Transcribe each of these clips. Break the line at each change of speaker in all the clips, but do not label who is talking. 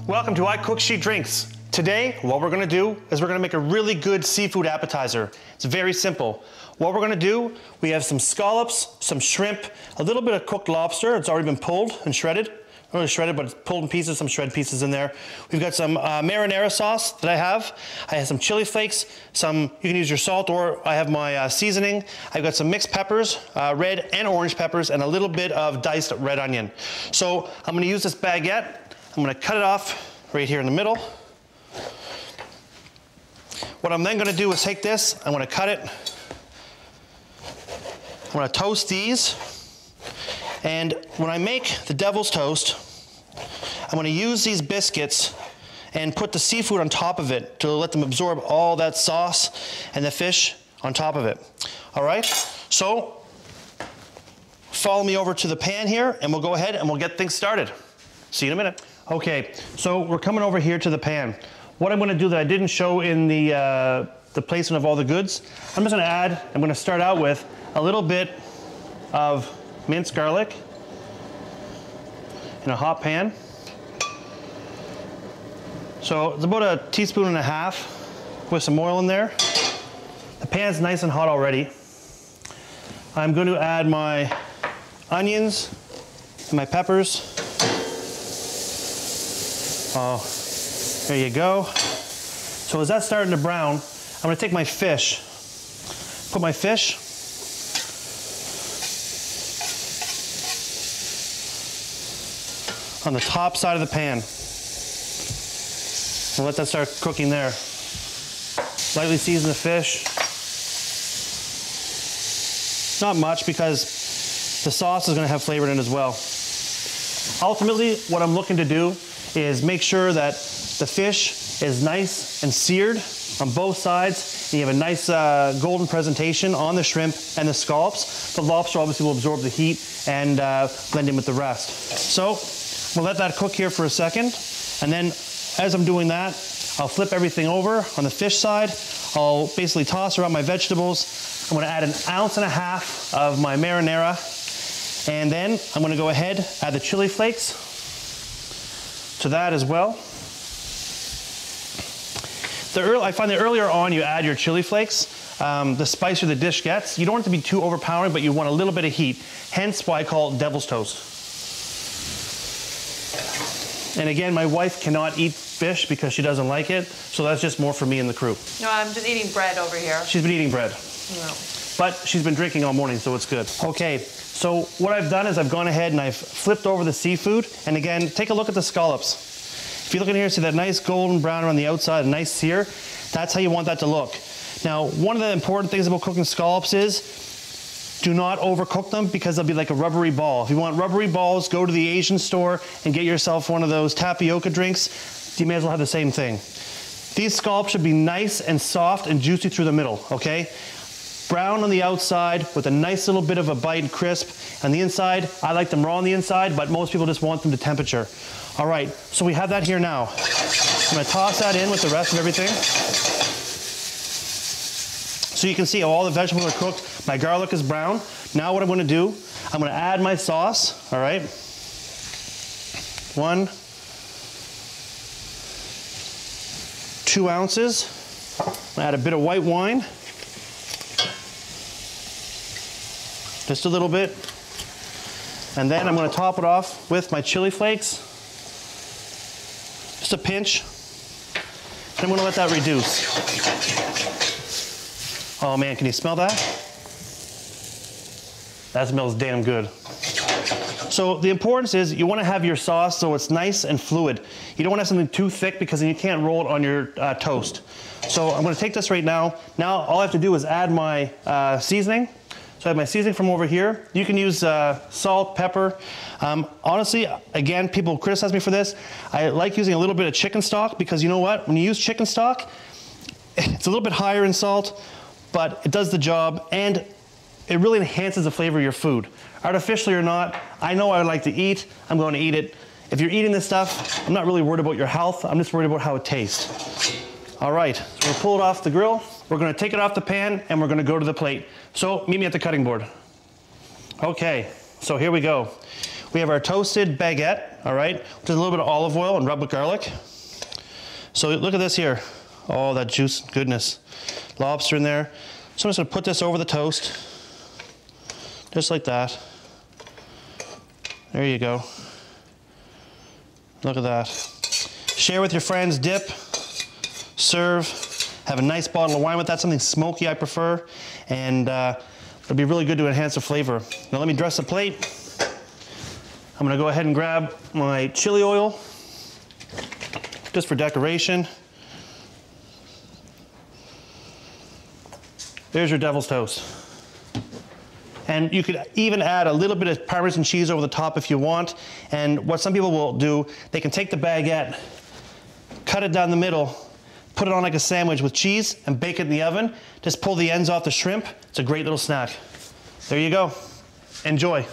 Welcome to I Cook, She Drinks. Today, what we're gonna do is we're gonna make a really good seafood appetizer. It's very simple. What we're gonna do, we have some scallops, some shrimp, a little bit of cooked lobster. It's already been pulled and shredded. Not really shredded, but it's pulled in pieces, some shred pieces in there. We've got some marinara sauce that I have. I have some chili flakes, you can use your salt, or I have my seasoning. I've got some mixed peppers, red and orange peppers, and a little bit of diced red onion. So I'm gonna use this baguette. I'm gonna cut it off right here in the middle. What I'm then gonna do is take this, I'm gonna cut it. I'm gonna toast these. And when I make the devil's toast, I'm gonna use these biscuits and put the seafood on top of it to let them absorb all that sauce and the fish on top of it. All right, so follow me over to the pan here and we'll go ahead and we'll get things started. See you in a minute. Okay, so we're coming over here to the pan. What I'm gonna do that I didn't show in the placement of all the goods, I'm just gonna start out with a little bit of minced garlic in a hot pan. So it's about a teaspoon and a half with some oil in there. The pan's nice and hot already. I'm going to add my onions and my peppers. Oh, there you go. So as that's starting to brown, I'm gonna take my fish, put my fish on the top side of the pan. And let that start cooking there. Lightly season the fish. Not much because the sauce is gonna have flavor in it as well. Ultimately, what I'm looking to do is make sure that the fish is nice and seared on both sides. And you have a nice golden presentation on the shrimp and the scallops. The lobster obviously will absorb the heat and blend in with the rest. So we'll let that cook here for a second. And then as I'm doing that, I'll flip everything over on the fish side. I'll basically toss around my vegetables. I'm gonna add 1.5 ounces of my marinara. And then I'm gonna go ahead, add the chili flakes to that as well. I find that earlier on you add your chili flakes, the spicier the dish gets. You don't want it to be too overpowering, but you want a little bit of heat. Hence why I call it devil's toast. And again, my wife cannot eat fish because she doesn't like it, so that's just more for me and the crew.
No, I'm just eating bread over here.
She's been eating bread.
No.
But she's been drinking all morning, so it's good. Okay, so what I've done is I've gone ahead and I've flipped over the seafood. And again, take a look at the scallops. If you look in here, see that nice golden brown around the outside, a nice sear? That's how you want that to look. Now, one of the important things about cooking scallops is do not overcook them because they'll be like a rubbery ball. If you want rubbery balls, go to the Asian store and get yourself one of those tapioca drinks. You may as well have the same thing. These scallops should be nice and soft and juicy through the middle, okay? Brown on the outside with a nice little bit of a bite and crisp. On the inside, I like them raw on the inside, but most people just want them to temperature. All right, so we have that here now. I'm gonna toss that in with the rest of everything. So you can see how all the vegetables are cooked. My garlic is brown. Now what I'm gonna do, I'm gonna add my sauce, all right? 2 ounces. I'm gonna add a bit of white wine. Just a little bit. And then I'm gonna top it off with my chili flakes. Just a pinch. And I'm gonna let that reduce. Oh man, can you smell that? That smells damn good. So the importance is you wanna have your sauce so it's nice and fluid. You don't wanna have something too thick because then you can't roll it on your toast. So I'm gonna take this right now. Now all I have to do is add my seasoning. So I have my seasoning from over here. You can use salt, pepper. Honestly, again, people criticize me for this. I like using a little bit of chicken stock because you know what? When you use chicken stock, it's a little bit higher in salt, but it does the job and it really enhances the flavor of your food. Artificially or not, I know I like to eat. I'm going to eat it. If you're eating this stuff, I'm not really worried about your health. I'm just worried about how it tastes. All right, so we'll pull it off the grill. We're gonna take it off the pan and we're gonna go to the plate. So meet me at the cutting board. Okay, so here we go. We have our toasted baguette, all right, with a little bit of olive oil and rub with garlic. So look at this here. Oh, that juice, goodness. Lobster in there. So I'm just gonna put this over the toast, just like that. There you go. Look at that. Share with your friends, dip, serve, have a nice bottle of wine with that, something smoky I prefer, and it'll be really good to enhance the flavor. Now let me dress the plate. I'm gonna go ahead and grab my chili oil, just for decoration. There's your devil's toast. And you could even add a little bit of Parmesan cheese over the top if you want. And what some people will do, they can take the baguette, cut it down the middle, put it on like a sandwich with cheese and bake it in the oven. Just pull the ends off the shrimp. It's a great little snack. There you go. Enjoy.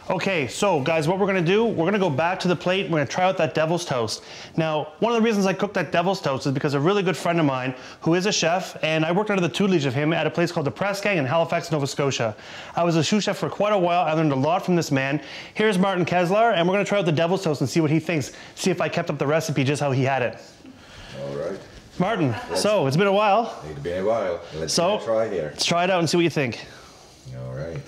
Okay, so guys, what we're gonna do, we're gonna go back to the plate, we're gonna try out that devil's toast. Now, one of the reasons I cooked that devil's toast is because a really good friend of mine who is a chef, and I worked under the tutelage of him at a place called the Press Gang in Halifax, Nova Scotia. I was a sous chef for quite a while, I learned a lot from this man. Here's Martin Keslar, and we're gonna try out the devil's toast and see what he thinks, see if I kept up the recipe just how he had it.
All right.
Martin, so it's been a while.
It's been a while. Let's try here.
Let's try it out and see what you think.
All right.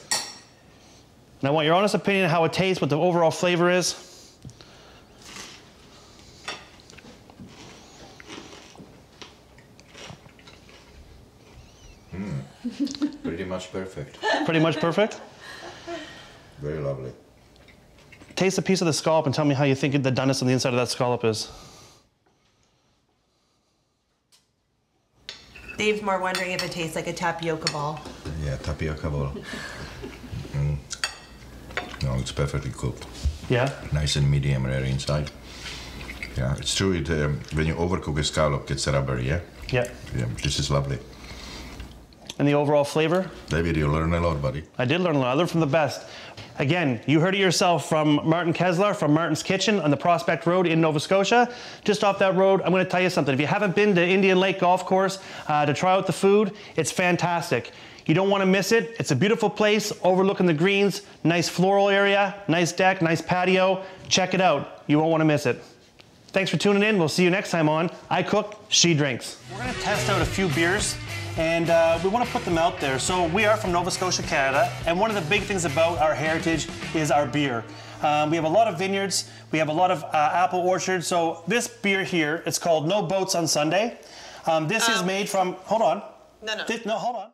And I want your honest opinion on how it tastes, what the overall flavor is.
Pretty much perfect.
Pretty much perfect?
Very lovely.
Taste a piece of the scallop and tell me how you think the doneness on the inside of that scallop is.
Dave's more wondering if it tastes like a tapioca ball.
Yeah, tapioca ball. No, it's perfectly cooked.
Yeah?
Nice and medium rare inside. Yeah, it's true. When you overcook a scallop, it's rubbery, yeah?
Yeah.
Yeah, this is lovely.
And the overall flavor?
David, you learn a lot, buddy.
I did learn a lot. I learned from the best. Again, you heard it yourself from Martin Keslar from Martin's Kitchen on the Prospect Road in Nova Scotia. Just off that road, I'm going to tell you something. If you haven't been to Indian Lake Golf Course to try out the food, it's fantastic. You don't want to miss it. It's a beautiful place overlooking the greens, nice floral area, nice deck, nice patio. Check it out. You won't want to miss it. Thanks for tuning in. We'll see you next time on I Cook, She Drinks. We're going to test out a few beers, and we want to put them out there. So we are from Nova Scotia, Canada, and one of the big things about our heritage is our beer. We have a lot of vineyards, we have a lot of apple orchards. So this beer here, it's called No Boats on Sunday. This is made from, hold on.
No.
No, hold on.